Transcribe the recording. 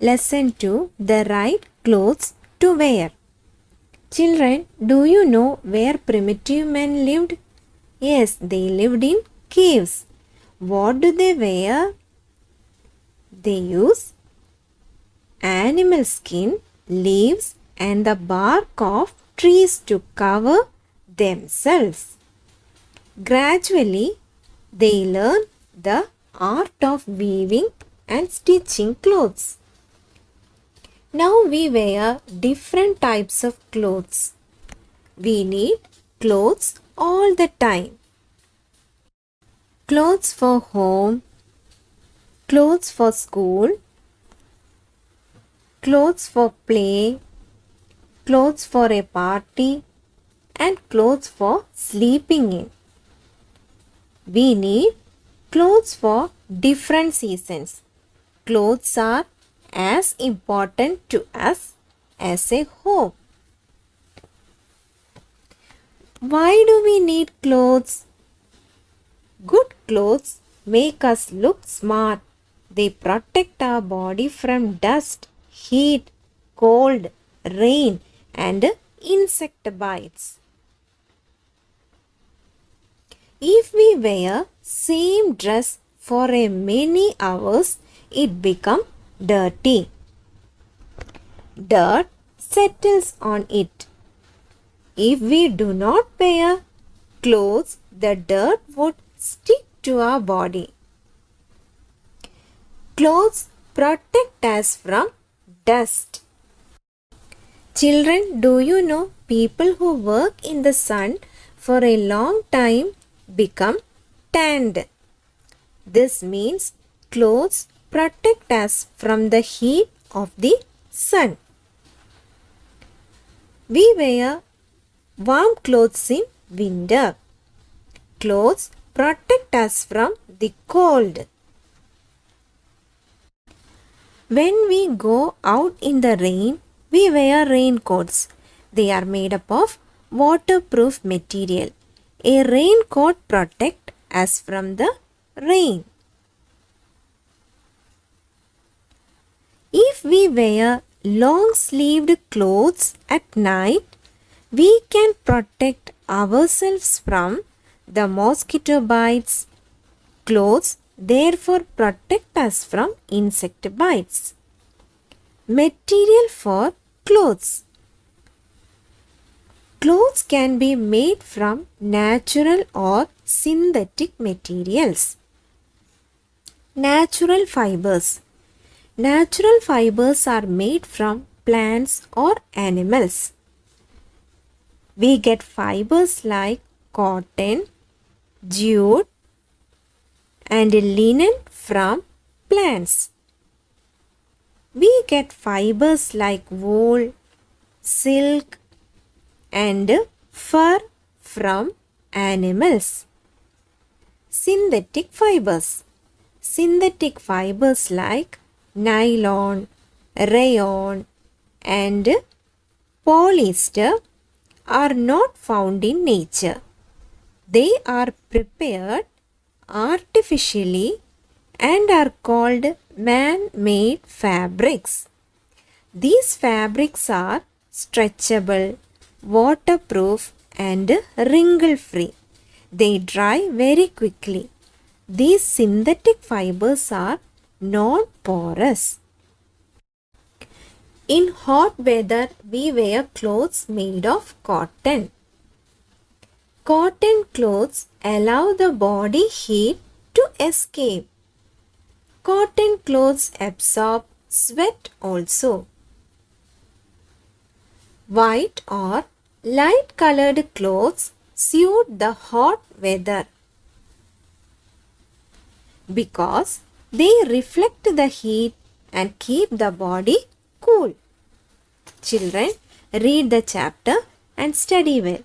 Lesson 2. The right clothes to wear. Children, do you know where primitive men lived? Yes, they lived in caves. What do they wear? They use animal skin, leaves, and the bark of trees to cover themselves. Gradually, they learn the art of weaving and stitching clothes. Now we wear different types of clothes. We need clothes all the time. Clothes for home, clothes for school, clothes for play, clothes for a party, and clothes for sleeping in. We need clothes for different seasons. Clothes are as important to us as a home. Why do we need clothes? Good clothes make us look smart. They protect our body from dust, heat, cold, rain, and insect bites. If we wear same dress for a many hours, it becomes dirty. Dirt settles on it. If we do not wear clothes, the dirt would stick to our body. Clothes protect us from dust. Children, do you know people who work in the sun for a long time become tanned? This means clothes protect us from the heat of the sun. We wear warm clothes in winter. Clothes protect us from the cold. When we go out in the rain, we wear raincoats. They are made up of waterproof material. A raincoat protects us from the rain. If we wear long-sleeved clothes at night, we can protect ourselves from the mosquito bites. Clothes therefore protect us from insect bites. Material for clothes. Clothes can be made from natural or synthetic materials. Natural fibers. Natural fibers are made from plants or animals. We get fibers like cotton, jute, and linen from plants. We get fibers like wool, silk, and fur from animals. Synthetic fibers. Synthetic fibers like nylon, rayon, and polyester are not found in nature. They are prepared artificially and are called man-made fabrics. These fabrics are stretchable, waterproof, and wrinkle-free. They dry very quickly. These synthetic fibers are non-porous. In hot weather, we wear clothes made of cotton. Cotton clothes allow the body heat to escape. Cotton clothes absorb sweat also. White or light colored clothes suit the hot weather because they reflect the heat and keep the body cool. Children, read the chapter and study well.